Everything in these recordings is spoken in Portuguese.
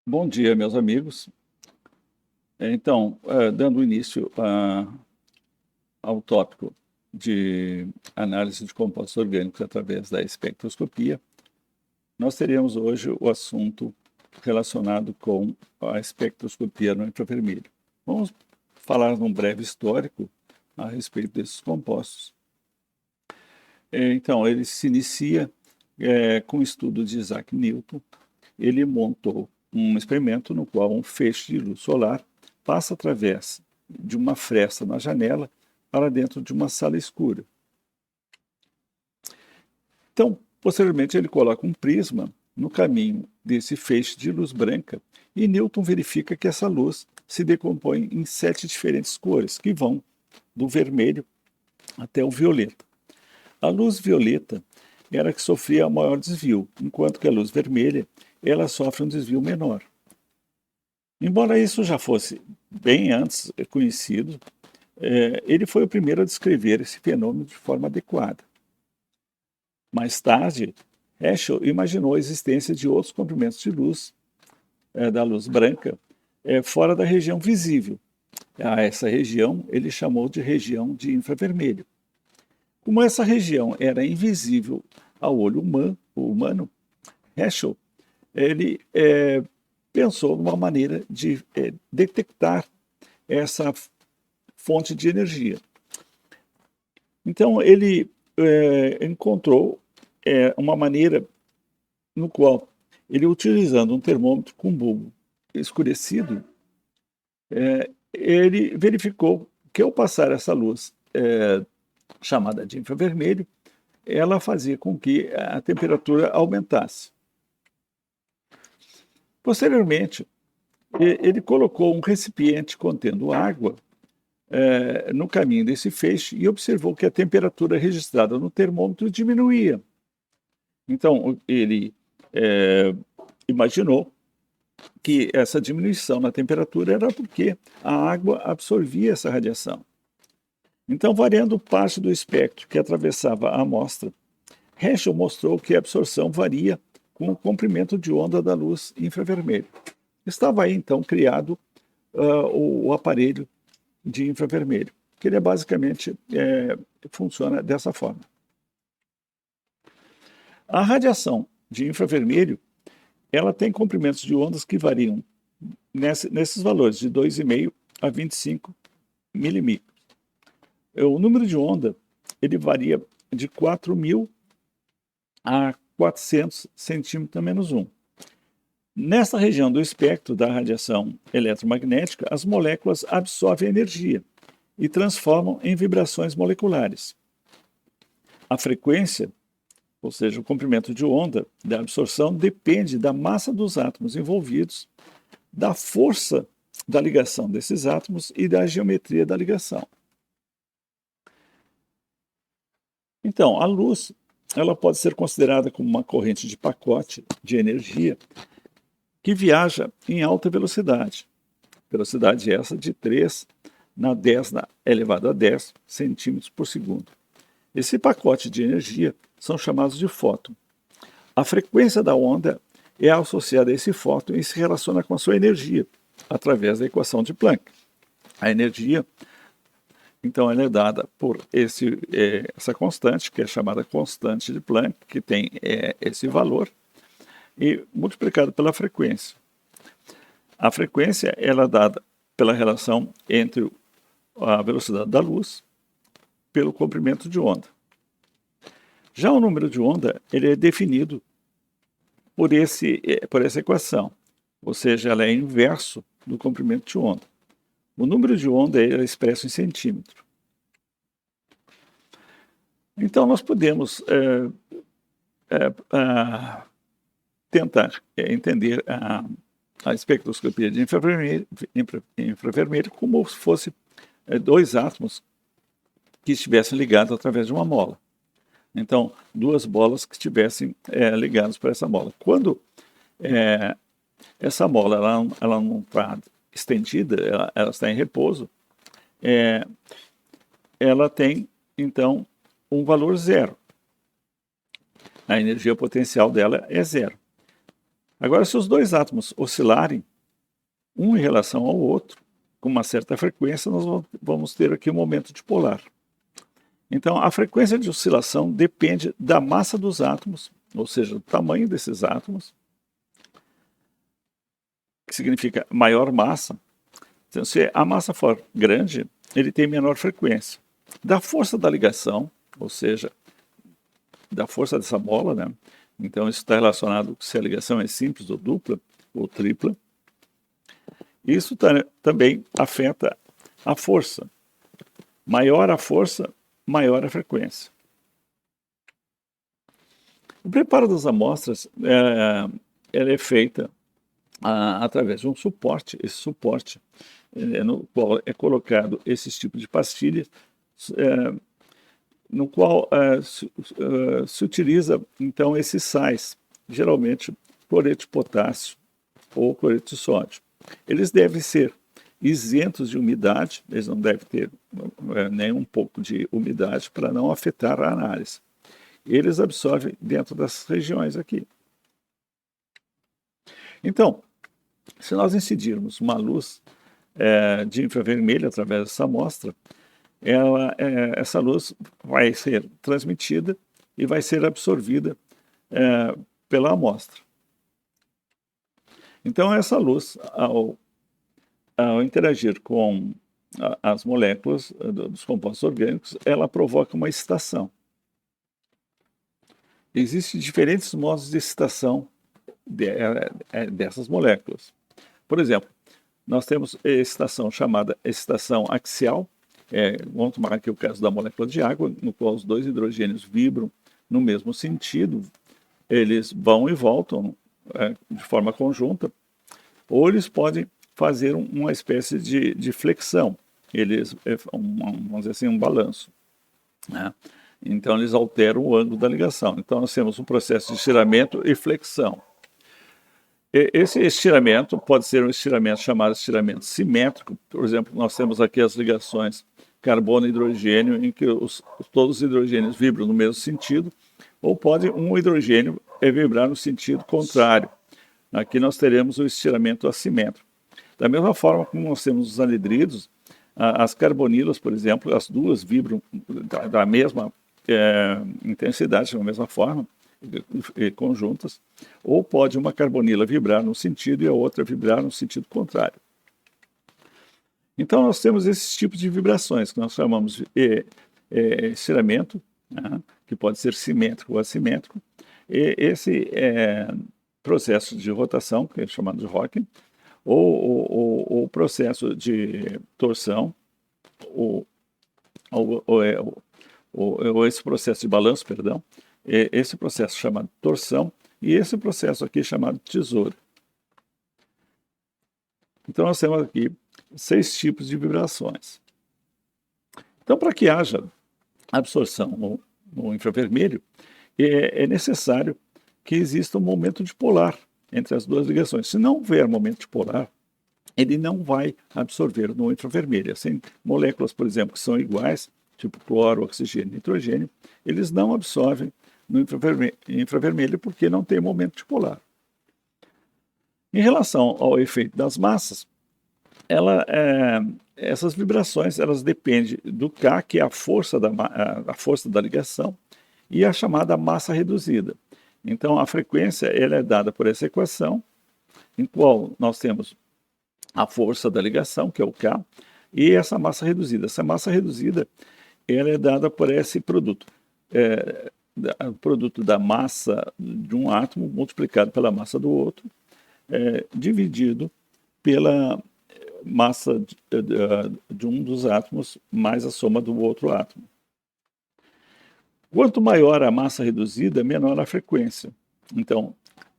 Bom dia, meus amigos. Dando início ao tópico de análise de compostos orgânicos através da espectroscopia, nós teremos hoje o assunto relacionado com a espectroscopia no infravermelho. Vamos falar num breve histórico a respeito desses compostos. Ele se inicia com o estudo de Isaac Newton. Ele montou um experimento no qual um feixe de luz solar passa através de uma fresta na janela para dentro de uma sala escura. Então, posteriormente, ele coloca um prisma no caminho desse feixe de luz branca e Newton verifica que essa luz se decompõe em 7 diferentes cores, que vão do vermelho até o violeta. A luz violeta era a que sofria maior desvio, enquanto que a luz vermelha ela sofre um desvio menor. Embora isso já fosse bem antes conhecido, ele foi o primeiro a descrever esse fenômeno de forma adequada. Mais tarde, Herschel imaginou a existência de outros comprimentos de luz, da luz branca, fora da região visível. A essa região ele chamou de região de infravermelho. Como essa região era invisível ao olho humano, Herschel ele pensou numa maneira de detectar essa fonte de energia. Então, ele encontrou uma maneira no qual ele, utilizando um termômetro com bulbo escurecido, ele verificou que ao passar essa luz chamada de infravermelho, ela fazia com que a temperatura aumentasse. Posteriormente, ele colocou um recipiente contendo água no caminho desse feixe e observou que a temperatura registrada no termômetro diminuía. Então, ele imaginou que essa diminuição na temperatura era porque a água absorvia essa radiação. Então, variando parte do espectro que atravessava a amostra, Herschel mostrou que a absorção varia com o comprimento de onda da luz infravermelho. Estava aí, então, criado o aparelho de infravermelho, que ele basicamente funciona dessa forma. A radiação de infravermelho, ela tem comprimentos de ondas que variam nesses valores, de 2,5 a 25 milímetros. O número de onda, ele varia de 4.000 a 400 centímetros a menos 1. Nessa região do espectro da radiação eletromagnética, as moléculas absorvem energia e transformam em vibrações moleculares. A frequência, ou seja, o comprimento de onda da absorção, depende da massa dos átomos envolvidos, da força da ligação desses átomos e da geometria da ligação. Então, a luz ela pode ser considerada como uma corrente de pacote de energia que viaja em alta velocidade. Velocidade essa de 3 na 10 elevado a 10 centímetros por segundo. Esse pacote de energia são chamados de fóton. A frequência da onda é associada a esse fóton e se relaciona com a sua energia, através da equação de Planck. A energia, então, ela é dada por essa constante, que é chamada constante de Planck, que tem esse valor, e multiplicado pela frequência. A frequência ela é dada pela relação entre a velocidade da luz pelo comprimento de onda. Já o número de onda ele é definido por essa equação, ou seja, ela é inverso do comprimento de onda. O número de onda é expresso em centímetro. Então, nós podemos tentar entender a espectroscopia de infravermelho como se fosse dois átomos que estivessem ligados através de uma mola. Então, duas bolas que estivessem ligadas para essa mola. Quando essa mola ela não está estendida, ela está em repouso, ela tem, então, um valor zero. A energia potencial dela é zero. Agora, se os dois átomos oscilarem, um em relação ao outro, com uma certa frequência, nós vamos ter aqui um momento dipolar. Então, a frequência de oscilação depende da massa dos átomos, ou seja, do tamanho desses átomos, que significa maior massa. Então, se a massa for grande, ele tem menor frequência. Da força da ligação, ou seja, da força dessa bola, né? Então, isso está relacionado com se a ligação é simples ou dupla ou tripla. Isso também afeta a força. Maior a força, maior a frequência. O preparo das amostras ela é feita através de um suporte. Esse suporte no qual é colocado esses tipos de pastilhas, no qual se utiliza, então, esses sais, geralmente cloreto de potássio ou cloreto de sódio. Eles devem ser isentos de umidade, eles não devem ter nem um pouco de umidade para não afetar a análise. Eles absorvem dentro das regiões aqui. Então, se nós incidirmos uma luz de infravermelho através dessa amostra, essa luz vai ser transmitida e vai ser absorvida pela amostra. Então, essa luz, ao interagir com as moléculas dos compostos orgânicos, ela provoca uma excitação. Existem diferentes modos de excitação dessas moléculas. Por exemplo, nós temos excitação chamada excitação axial. Vamos tomar aqui o caso da molécula de água, no qual os dois hidrogênios vibram no mesmo sentido, eles vão e voltam de forma conjunta, ou eles podem fazer uma espécie de flexão, eles, vamos dizer assim, um balanço, né? Então eles alteram o ângulo da ligação. Então nós temos um processo de estiramento e flexão. Esse estiramento pode ser um estiramento chamado estiramento simétrico. Por exemplo, nós temos aqui as ligações carbono e hidrogênio, em que todos os hidrogênios vibram no mesmo sentido, ou pode um hidrogênio vibrar no sentido contrário. Aqui nós teremos o estiramento assimétrico. Da mesma forma como nós temos os anidridos, as carbonilas, por exemplo, as duas vibram da mesma intensidade, da mesma forma, conjuntas, ou pode uma carbonila vibrar num sentido e a outra vibrar no sentido contrário. Então nós temos esses tipos de vibrações que nós chamamos de estiramento, né, que pode ser simétrico ou assimétrico, e esse processo de rotação, que é chamado de rocking, ou processo de torção, ou esse processo de balanço, perdão, esse processo chamado torção, e esse processo aqui chamado tesoura. Então nós temos aqui 6 tipos de vibrações. Então, para que haja absorção no infravermelho, é necessário que exista um momento dipolar entre as duas ligações. Se não houver momento dipolar, ele não vai absorver no infravermelho. Assim, moléculas, por exemplo, que são iguais, tipo cloro, oxigênio e nitrogênio, eles não absorvem no infravermelho porque não tem momento dipolar. Em relação ao efeito das massas, essas vibrações elas dependem do K, que é a força da ligação, e a chamada massa reduzida. Então, a frequência ela é dada por essa equação, em qual nós temos a força da ligação, que é o K, e essa massa reduzida. Essa massa reduzida ela é dada por esse produto. O produto da massa de um átomo multiplicado pela massa do outro, dividido pela massa de um dos átomos mais a soma do outro átomo. Quanto maior a massa reduzida, menor a frequência. Então,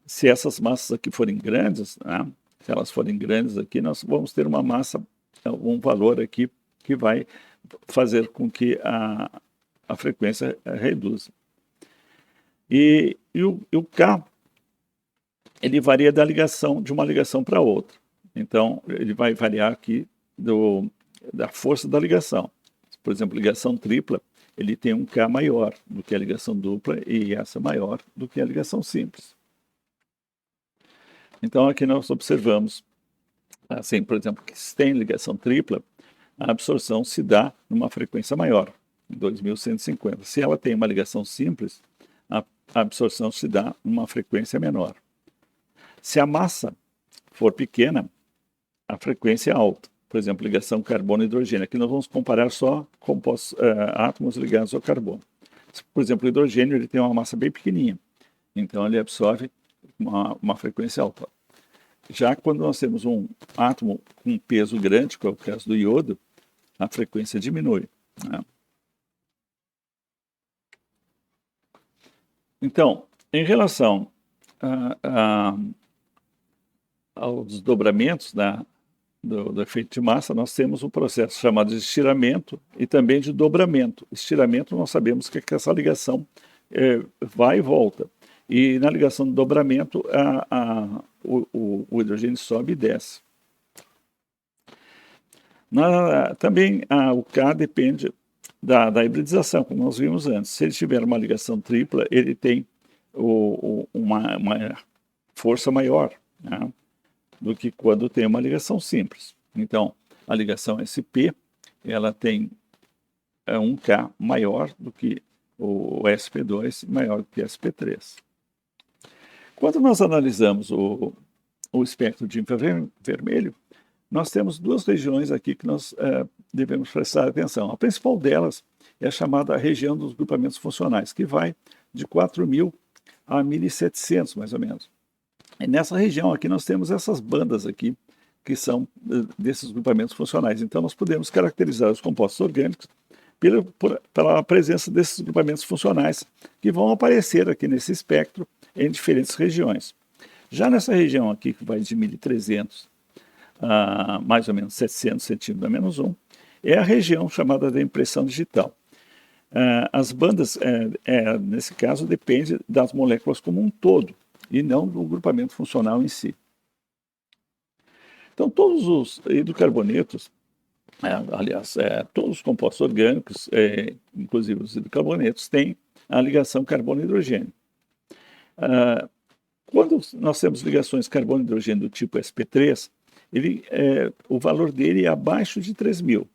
se essas massas aqui forem grandes, né, se elas forem grandes aqui, nós vamos ter uma massa, um valor aqui que vai fazer com que a frequência reduza. E o K, ele varia de uma ligação para outra. Então, ele vai variar aqui da força da ligação. Por exemplo, ligação tripla, ele tem um K maior do que a ligação dupla e essa maior do que a ligação simples. Então, aqui nós observamos, assim, por exemplo, que se tem ligação tripla, a absorção se dá numa frequência maior, 2150. Se ela tem uma ligação simples, a absorção se dá numa frequência menor. Se a massa for pequena, a frequência é alta. Por exemplo, ligação carbono-hidrogênio. Aqui nós vamos comparar só compostos, átomos ligados ao carbono. Por exemplo, o hidrogênio ele tem uma massa bem pequenininha, então ele absorve uma frequência alta. Já quando nós temos um átomo com peso grande, que é o caso do iodo, a frequência diminui, né? Então, em relação aos desdobramentos do efeito de massa, nós temos um processo chamado de estiramento e também de dobramento. Estiramento, nós sabemos que essa ligação vai e volta. E na ligação do dobramento, o hidrogênio sobe e desce. Também o K depende da hibridização, como nós vimos antes. Se ele tiver uma ligação tripla, ele tem uma força maior, né, do que quando tem uma ligação simples. Então, a ligação SP, ela tem um K maior do que o SP2, maior do que SP3. Quando nós analisamos o espectro de infravermelho, nós temos duas regiões aqui que nós devemos prestar atenção. A principal delas é a chamada região dos grupamentos funcionais, que vai de 4.000 a 1.700, mais ou menos. E nessa região aqui nós temos essas bandas aqui, que são desses grupamentos funcionais. Então nós podemos caracterizar os compostos orgânicos pela presença desses grupamentos funcionais, que vão aparecer aqui nesse espectro em diferentes regiões. Já nessa região aqui, que vai de 1.300 a mais ou menos 700 centímetros a menos 1, é a região chamada de impressão digital. As bandas, nesse caso, dependem das moléculas como um todo, e não do grupamento funcional em si. Então, todos os hidrocarbonetos, aliás, todos os compostos orgânicos, inclusive os hidrocarbonetos, têm a ligação carbono-hidrogênio. Quando nós temos ligações carbono-hidrogênio do tipo sp3, o valor dele é abaixo de 3.000.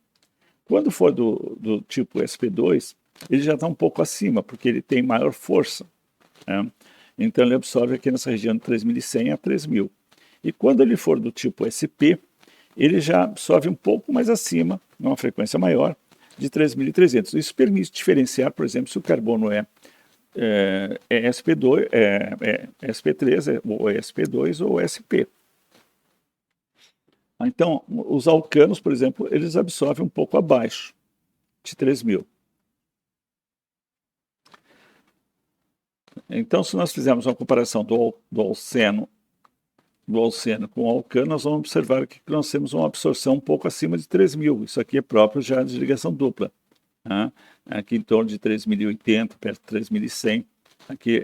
Quando for do tipo sp2, ele já está um pouco acima, porque ele tem maior força, né? Então ele absorve aqui nessa região de 3.100 a 3.000. E quando ele for do tipo sp, ele já absorve um pouco mais acima, numa frequência maior, de 3.300. Isso permite diferenciar, por exemplo, se o carbono é sp2, sp3, ou sp2 ou sp. Então, os alcanos, por exemplo, eles absorvem um pouco abaixo de 3.000. Então, se nós fizermos uma comparação do alceno com o alcano, nós vamos observar aqui que nós temos uma absorção um pouco acima de 3.000. Isso aqui é próprio já de ligação dupla, né? Aqui em torno de 3.080, perto de 3.100. Aqui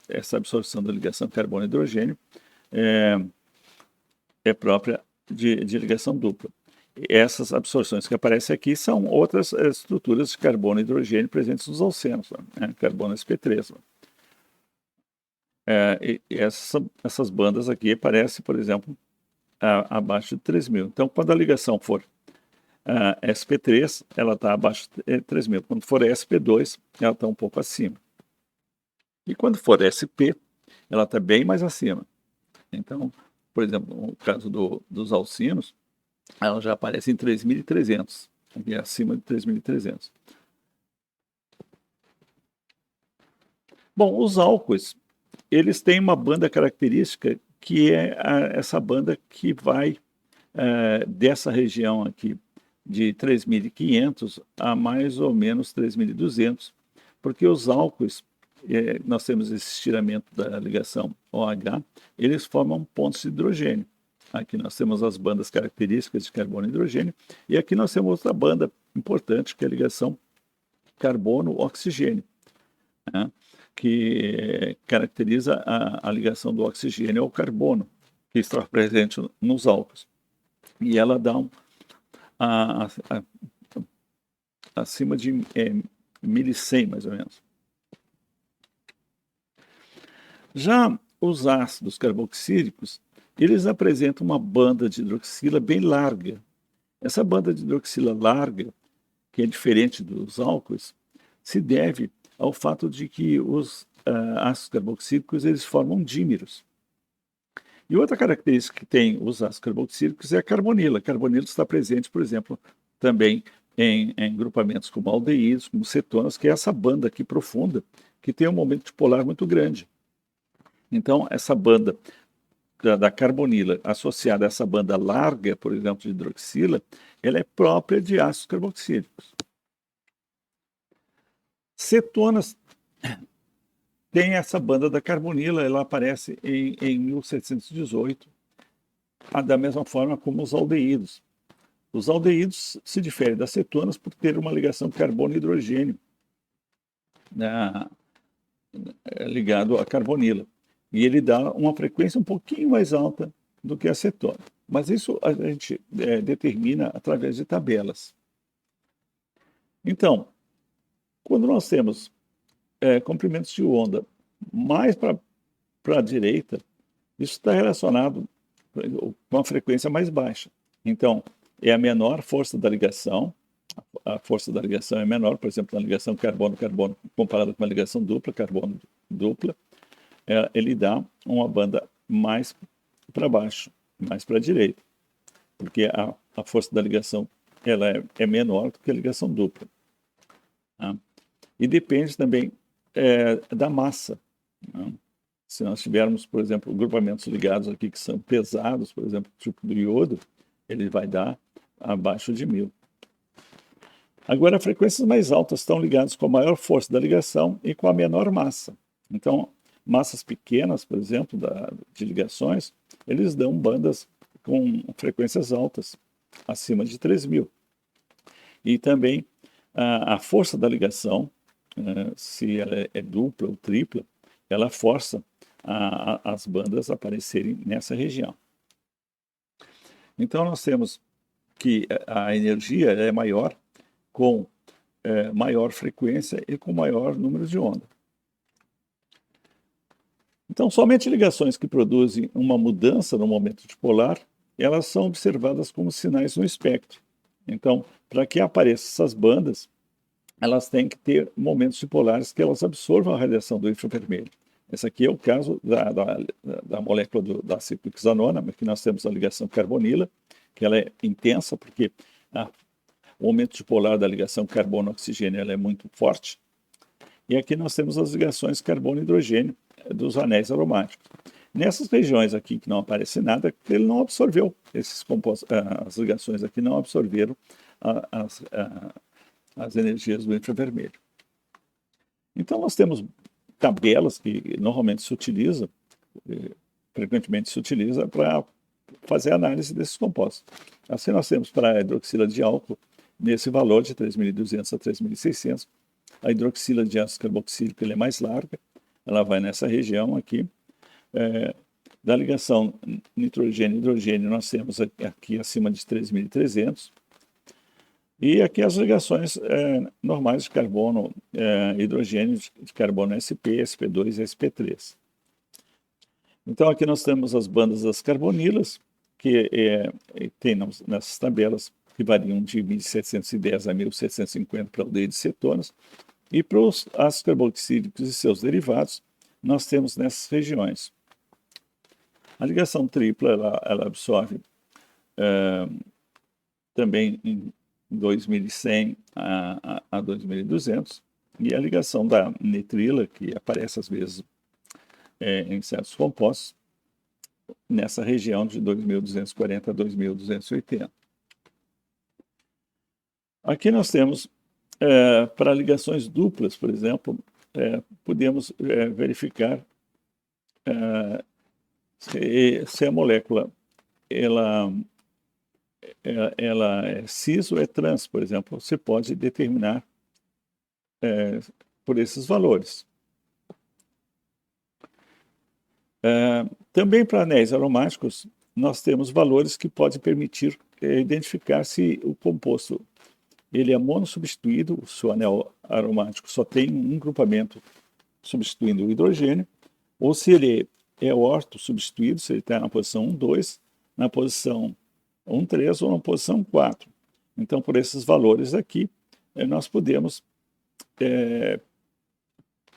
essa absorção da ligação carbono-hidrogênio é própria de ligação dupla. Essas absorções que aparecem aqui são outras estruturas de carbono e hidrogênio presentes nos alcenos, né? Carbono sp3. E essas bandas aqui aparecem, por exemplo, abaixo de 3.000. Então, quando a ligação for sp3, ela está abaixo de 3.000. Quando for sp2, ela está um pouco acima. E quando for sp, ela está bem mais acima. Então, por exemplo, no caso dos alcinos, ela já aparece em 3.300, aqui acima de 3.300. Bom, os álcoois, eles têm uma banda característica que é essa banda que vai dessa região aqui de 3.500 a mais ou menos 3.200, porque os álcoois, nós temos esse estiramento da ligação OH, eles formam pontos de hidrogênio. Aqui nós temos as bandas características de carbono e hidrogênio, e aqui nós temos outra banda importante, que é a ligação carbono-oxigênio, né, que caracteriza a ligação do oxigênio ao carbono, que está presente nos álcoois. E ela dá acima de 1.100, mais ou menos. Já os ácidos carboxílicos, eles apresentam uma banda de hidroxila bem larga. Essa banda de hidroxila larga, que é diferente dos álcoois, se deve ao fato de que os ácidos carboxílicos eles formam dímeros. E outra característica que tem os ácidos carboxílicos é a carbonila. A carbonila está presente, por exemplo, também em grupamentos como aldeídos, como cetonas, que é essa banda aqui profunda, que tem um momento dipolar muito grande. Então, essa banda da carbonila associada a essa banda larga, por exemplo, de hidroxila, ela é própria de ácidos carboxílicos. Cetonas tem essa banda da carbonila, ela aparece em 1718, da mesma forma como os aldeídos. Os aldeídos se diferem das cetonas por ter uma ligação carbono-hidrogênio, ligado à carbonila. E ele dá uma frequência um pouquinho mais alta do que a cetona. Mas isso a gente determina através de tabelas. Então, quando nós temos comprimentos de onda mais para a direita, isso está relacionado com a frequência mais baixa. Então, é a menor força da ligação, a força da ligação é menor, por exemplo, na ligação carbono-carbono, comparada com uma ligação dupla, carbono-dupla, ele dá uma banda mais para baixo, mais para a direita, porque a força da ligação ela é menor do que a ligação dupla. Tá? E depende também da massa. Né? Se nós tivermos, por exemplo, grupamentos ligados aqui que são pesados, por exemplo, tipo do iodo, ele vai dar abaixo de 1000. Agora, frequências mais altas estão ligadas com a maior força da ligação e com a menor massa. Então, massas pequenas, por exemplo, de ligações, eles dão bandas com frequências altas, acima de 3000. E também a força da ligação, se ela é dupla ou tripla, ela força as bandas a aparecerem nessa região. Então, nós temos que a energia é maior com maior frequência e com maior número de onda. Então, somente ligações que produzem uma mudança no momento dipolar, elas são observadas como sinais no espectro. Então, para que apareçam essas bandas, elas têm que ter momentos dipolares que elas absorvam a radiação do infravermelho. Esse aqui é o caso da molécula da ciclohexanona, que nós temos a ligação carbonila, que ela é intensa porque o momento dipolar da ligação carbono-oxigênio ela é muito forte. E aqui nós temos as ligações carbono-hidrogênio dos anéis aromáticos. Nessas regiões aqui que não aparece nada, ele não absorveu esses compostos, as ligações aqui não absorveram as energias do infravermelho. Então nós temos tabelas que normalmente se utiliza, frequentemente se utiliza para fazer análise desses compostos. Assim nós temos para a hidroxila de álcool, nesse valor de 3.200 a 3.600, a hidroxila de ácido carboxílico ele é mais larga, ela vai nessa região aqui. Da ligação nitrogênio-hidrogênio nós temos aqui acima de 3.300. E aqui as ligações normais de carbono, hidrogênio de carbono SP, SP2 e SP3. Então aqui nós temos as bandas das carbonilas, que tem nessas tabelas que variam de 1.710 a 1.750 para aldeídos e cetonas. E para os ácidos carboxílicos e seus derivados, nós temos nessas regiões. A ligação tripla, ela absorve também em 2.100 a 2.200, e a ligação da nitrila, que aparece às vezes em certos compostos, nessa região de 2.240 a 2.280. Aqui nós temos, para ligações duplas, por exemplo, podemos verificar se a molécula ela é cis ou é trans, por exemplo. Você pode determinar por esses valores. Também para anéis aromáticos, nós temos valores que podem permitir identificar se o composto ele é monossubstituído, o seu anel aromático só tem um grupamento substituindo o hidrogênio, ou se ele é orto substituído se ele está na posição 1, 2, na posição 1, 3 ou na posição 4. Então, por esses valores aqui, nós podemos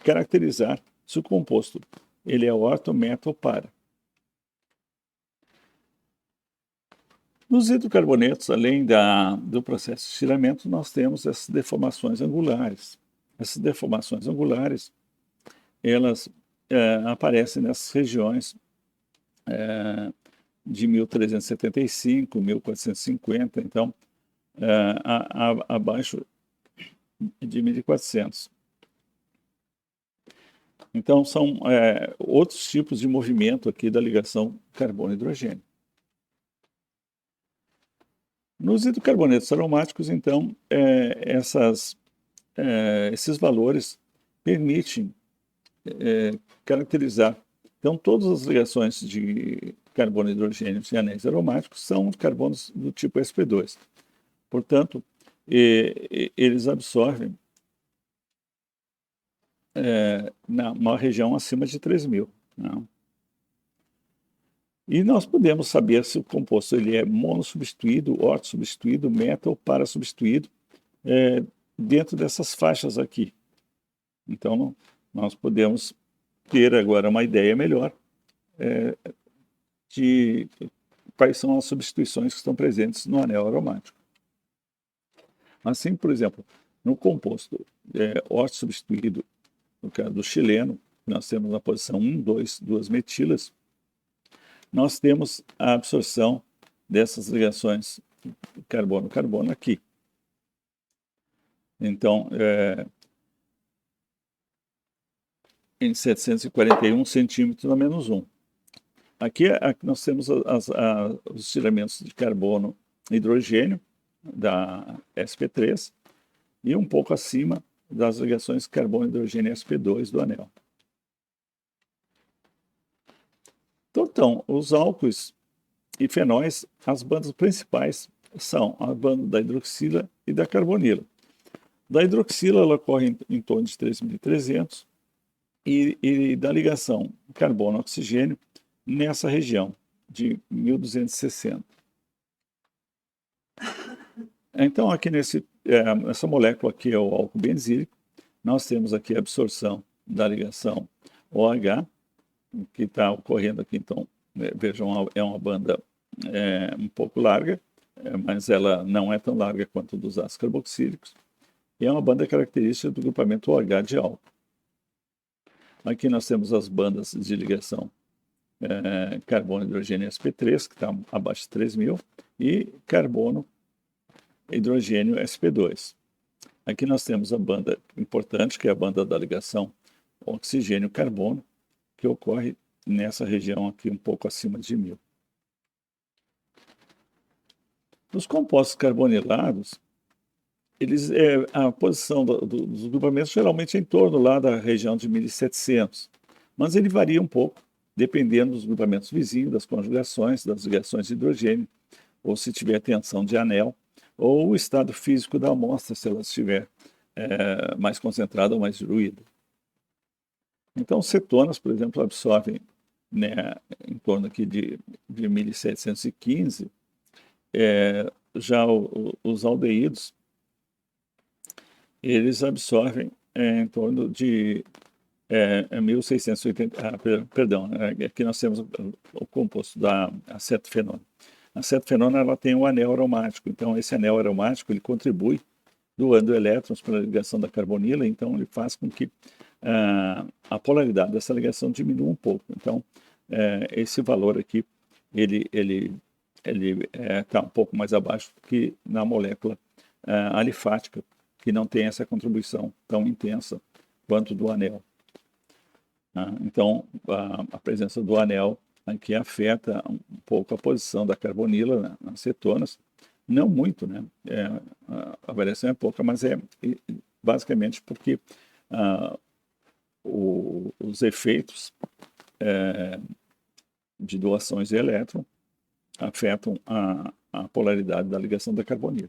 caracterizar se o composto ele é orto, meta ou para. Nos hidrocarbonetos, além do processo de estiramento, nós temos essas deformações angulares. Essas deformações angulares, elas aparecem nessas regiões de 1375, 1450, então, abaixo de 1400. Então, são outros tipos de movimento aqui da ligação carbono-hidrogênio. Nos hidrocarbonetos aromáticos, então, esses valores permitem caracterizar. Então, todas as ligações de carbono, hidrogênio e anéis aromáticos são carbonos do tipo sp2. Portanto, eles absorvem numa região acima de 3.000. Né? E nós podemos saber se o composto ele é monossubstituído, ortosubstituído, meta ou para-substituído dentro dessas faixas aqui. Então, nós podemos ter agora uma ideia melhor de quais são as substituições que estão presentes no anel aromático. Assim, por exemplo, no composto ortosubstituído, no caso do xileno, nós temos na posição 1, 2, 2 metilas, nós temos a absorção dessas ligações carbono-carbono aqui. Então, em 741 centímetros a menos 1. Aqui nós temos os estiramentos de carbono e hidrogênio da sp3 e um pouco acima das ligações carbono, hidrogênio e sp2 do anel. Então, os álcoois e fenóis, as bandas principais são a banda da hidroxila e da carbonila. Da hidroxila, ela ocorre em torno de 3.300 e da ligação carbono-oxigênio nessa região de 1.260. Então, aqui nessa molécula aqui é o álcool benzílico, nós temos aqui a absorção da ligação OH, que está ocorrendo aqui, então, vejam, é uma banda um pouco larga, mas ela não é tão larga quanto dos ácidos carboxílicos, e é uma banda característica do grupamento OH de álcool. Aqui nós temos as bandas de ligação carbono, hidrogênio sp3, que está abaixo de 3.000, e carbono, hidrogênio sp2. Aqui nós temos a banda importante, que é a banda da ligação oxigênio-carbono, que ocorre nessa região aqui um pouco acima de 1.000. Os compostos carbonilados, a posição dos grupamentos geralmente é em torno lá da região de 1.700, mas ele varia um pouco, dependendo dos grupamentos vizinhos, das conjugações, das ligações de hidrogênio, ou se tiver tensão de anel, ou o estado físico da amostra, se ela estiver mais concentrada ou mais diluída. Então, cetonas, por exemplo, absorvem em torno aqui de 1.715, já os aldeídos, eles absorvem em torno de 1.680, perdão, aqui nós temos o composto da acetofenona. A acetofenona ela tem um anel aromático, então esse anel aromático ele contribui doando elétrons para a ligação da carbonila, então ele faz com que a polaridade dessa ligação diminua um pouco. Então, esse valor aqui, ele está um pouco mais abaixo que na molécula alifática, que não tem essa contribuição tão intensa quanto do anel. Então, a presença do anel aqui afeta um pouco a posição da carbonila nas cetonas, não muito, né? A variação é pouca, mas é basicamente porque os efeitos de doações de elétron afetam a polaridade da ligação da carbonila.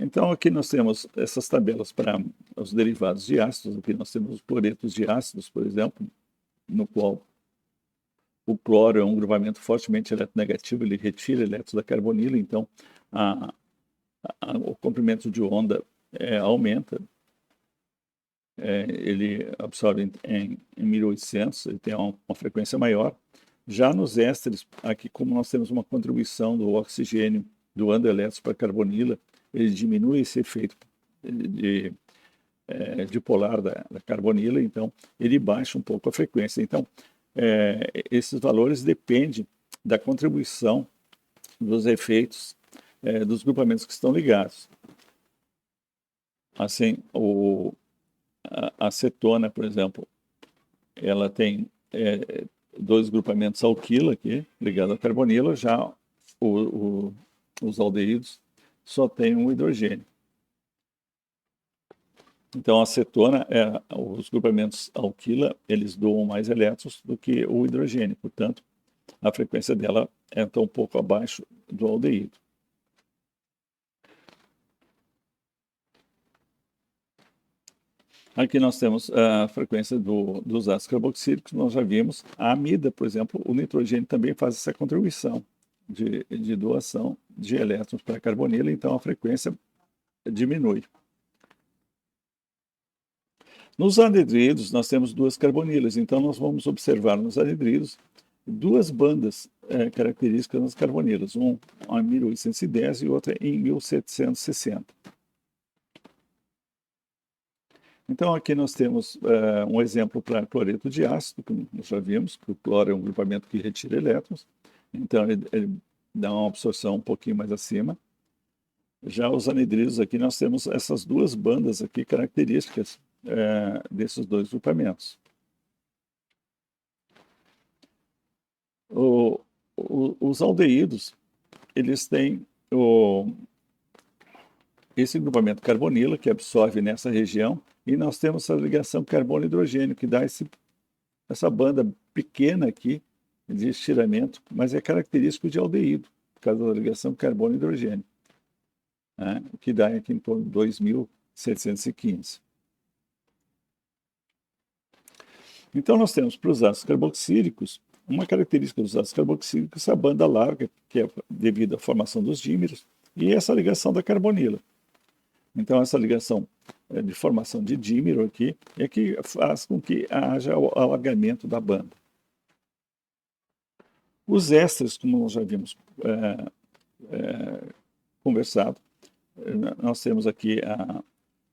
Então, aqui nós temos essas tabelas para os derivados de ácidos. Aqui nós temos os cloretos de ácidos, por exemplo, no qual o cloro é um grupamento fortemente eletronegativo, ele retira elétrons da carbonila, então o comprimento de onda aumenta. Ele absorve em 1800, ele tem uma frequência maior. Já nos ésteres, aqui como nós temos uma contribuição do oxigênio do elétrons para a carbonila, ele diminui esse efeito dipolar da carbonila, então ele baixa um pouco a frequência. Então, esses valores dependem da contribuição dos efeitos dos grupamentos que estão ligados. Assim, a acetona, por exemplo, ela tem dois grupamentos alquila aqui, ligado à carbonila, já os aldeídos só tem um hidrogênio. Então, a acetona, os grupamentos alquila, eles doam mais elétrons do que o hidrogênio, portanto, a frequência dela está um pouco abaixo do aldeído. Aqui nós temos a frequência dos ácidos carboxílicos, nós já vimos. A amida, por exemplo, o nitrogênio também faz essa contribuição de doação de elétrons para a carbonila, então a frequência diminui. Nos anidrídeos, nós temos duas carbonilas, então nós vamos observar nos anidrídeos duas bandas características nas carbonilas, uma em 1810 e outra em 1760. Então, aqui nós temos um exemplo para cloreto de ácido, como nós já vimos, que o cloro é um grupamento que retira elétrons, então ele dá uma absorção um pouquinho mais acima. Já os anidrídeos aqui, nós temos essas duas bandas aqui características desses dois grupamentos. Os aldeídos, eles têm esse grupamento carbonila, que absorve nessa região, e nós temos essa ligação carbono-hidrogênio, que dá essa banda pequena aqui de estiramento, mas é característico de aldeído, por causa da ligação carbono-hidrogênio, né, que dá aqui em torno de 2715. Então, nós temos para os ácidos carboxílicos, uma característica dos ácidos carboxílicos é a banda larga, que é devido à formação dos dímeros, e essa ligação da carbonila. Então, essa ligação de formação de dímero aqui é que faz com que haja o alargamento da banda. Os ésteres, como nós já havíamos conversado, nós temos aqui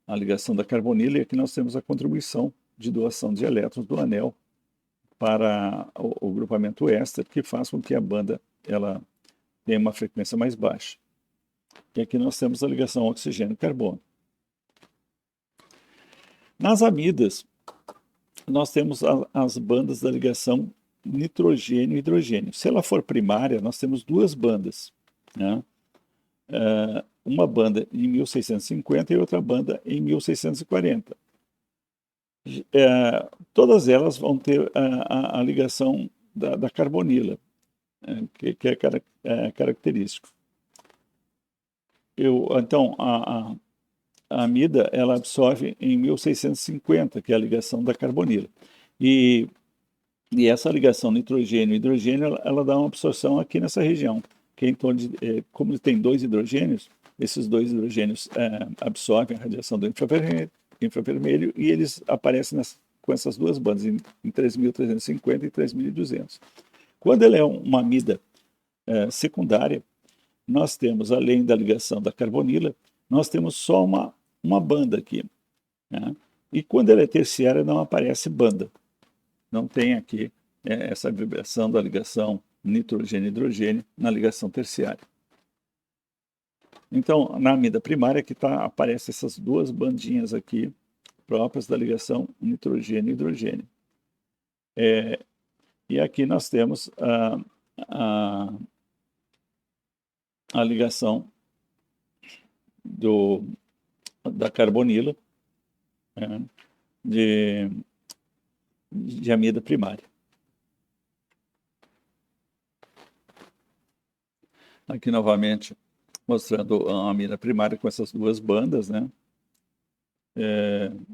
a ligação da carbonila e aqui nós temos a contribuição de doação de elétrons do anel para o grupamento éster, que faz com que a banda ela tenha uma frequência mais baixa. E aqui nós temos a ligação oxigênio-carbono. Nas amidas, nós temos as bandas da ligação nitrogênio e hidrogênio. Se ela for primária, nós temos duas bandas, né? Uma banda em 1650 e outra banda em 1640. Todas elas vão ter a ligação da carbonila, que é característico. Então, a amida ela absorve em 1650, que é a ligação da carbonila. E essa ligação nitrogênio-hidrogênio, ela dá uma absorção aqui nessa região, que é em torno de, como tem dois hidrogênios, esses dois hidrogênios absorvem a radiação do infravermelho e eles aparecem com essas duas bandas, em 3.350 e 3.200. Quando ela é uma amida secundária, nós temos, além da ligação da carbonila, nós temos só uma banda aqui, né? E quando ela é terciária, não aparece banda. Não tem aqui essa vibração da ligação nitrogênio-hidrogênio na ligação terciária. Então, na amida primária, que aparecem essas duas bandinhas aqui, próprias da ligação nitrogênio-hidrogênio. E aqui nós temos a ligação da carbonila de amida primária. Aqui novamente mostrando a amina primária com essas duas bandas, né?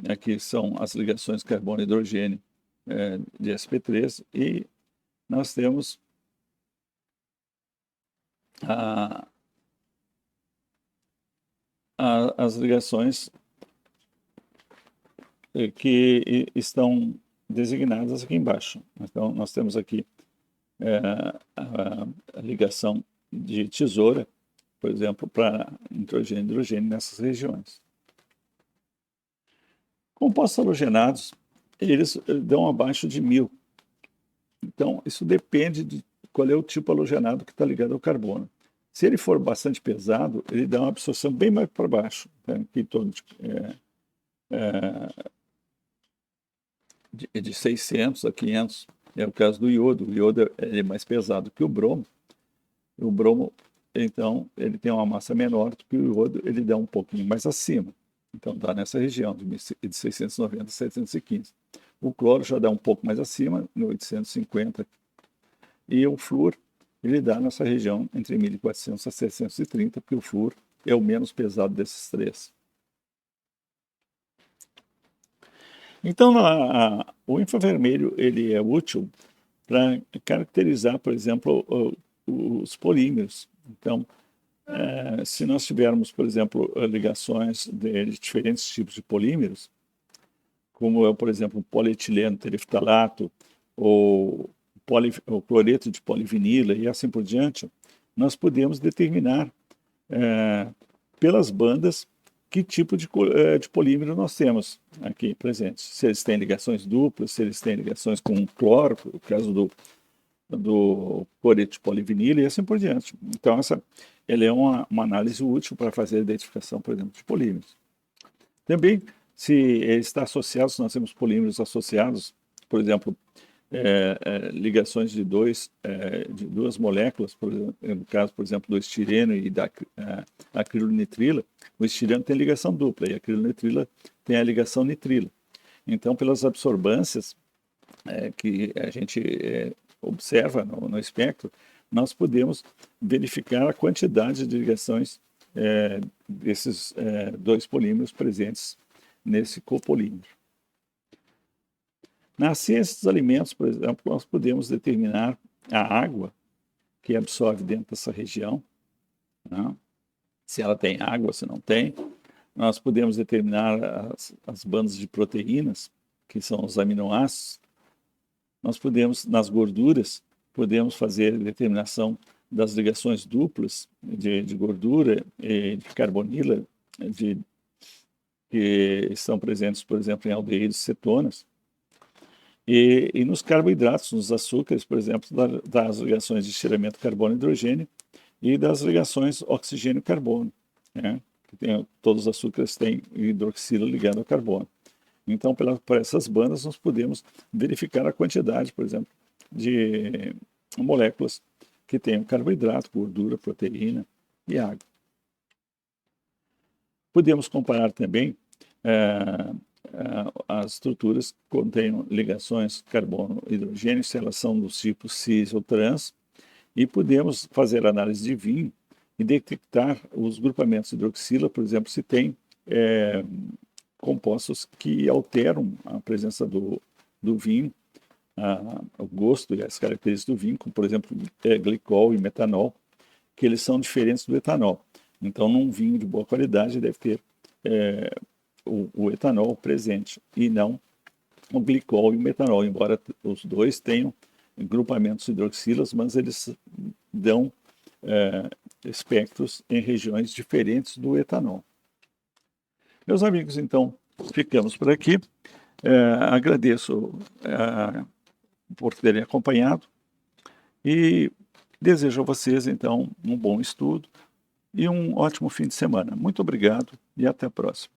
Aqui são as ligações carbono e hidrogênio de sp3, e nós temos as ligações que estão designadas aqui embaixo. Então, nós temos aqui a ligação de tesoura, por exemplo, para nitrogênio e hidrogênio nessas regiões. Compostos halogenados, eles dão abaixo de 1000. Então, isso depende de qual é o tipo halogenado que está ligado ao carbono. Se ele for bastante pesado, ele dá uma absorção bem mais para baixo, né? Aqui em torno de 600 a 500. É o caso do iodo. O iodo é mais pesado que o bromo. O bromo, então, ele tem uma massa menor do que o iodo, ele dá um pouquinho mais acima. Então, está nessa região, de 690 a 715. O cloro já dá um pouco mais acima, no 850. E o flúor, ele dá nessa região entre 1400 a 730, porque o flúor é o menos pesado desses três. Então, o infravermelho ele é útil para caracterizar, por exemplo, os polímeros. Então, se nós tivermos, por exemplo, ligações de diferentes tipos de polímeros, como é, por exemplo, o polietileno tereftalato ou o cloreto de polivinila e assim por diante, nós podemos determinar pelas bandas que tipo de polímero nós temos aqui presentes. Se eles têm ligações duplas, se eles têm ligações com cloro, o caso do cloreto de polivinila e assim por diante. Então, ela é uma análise útil para fazer a identificação, por exemplo, de polímeros. Também, se está associado, se nós temos polímeros associados, por exemplo, ligações de duas moléculas, no caso, por exemplo, do estireno e da acrilonitrila, o estireno tem ligação dupla e a acrilonitrila tem a ligação nitrila. Então, pelas absorbâncias que a gente observa no espectro, nós podemos verificar a quantidade de ligações desses dois polímeros presentes nesse copolímero. Na ciência dos alimentos, por exemplo, nós podemos determinar a água que absorve dentro dessa região, né? Se ela tem água, se não tem. Nós podemos determinar as bandas de proteínas, que são os aminoácidos. Nós podemos, nas gorduras, podemos fazer determinação das ligações duplas de gordura e de carbonila, que estão presentes, por exemplo, em aldeídos e cetonas. E nos carboidratos, nos açúcares, por exemplo, das ligações de estiramento carbono-hidrogênio e das ligações oxigênio-carbono, né? Todos os açúcares têm hidroxila ligado ao carbono. Então, por essas bandas, nós podemos verificar a quantidade, por exemplo, de moléculas que tenham carboidrato, gordura, proteína e água. Podemos comparar também as estruturas que contenham ligações carbono-hidrogênio, se elas são dos tipos cis ou trans, e podemos fazer análise de vinho e detectar os grupamentos de hidroxila, por exemplo, se tem compostos que alteram a presença do vinho, o gosto e as características do vinho, como por exemplo glicol e metanol, que eles são diferentes do etanol. Então, num vinho de boa qualidade deve ter o etanol presente e não o glicol e o metanol, embora os dois tenham grupamentos hidroxilas, mas eles dão espectros em regiões diferentes do etanol. Meus amigos, então, ficamos por aqui. Agradeço por terem acompanhado e desejo a vocês, então, um bom estudo e um ótimo fim de semana. Muito obrigado e até a próxima.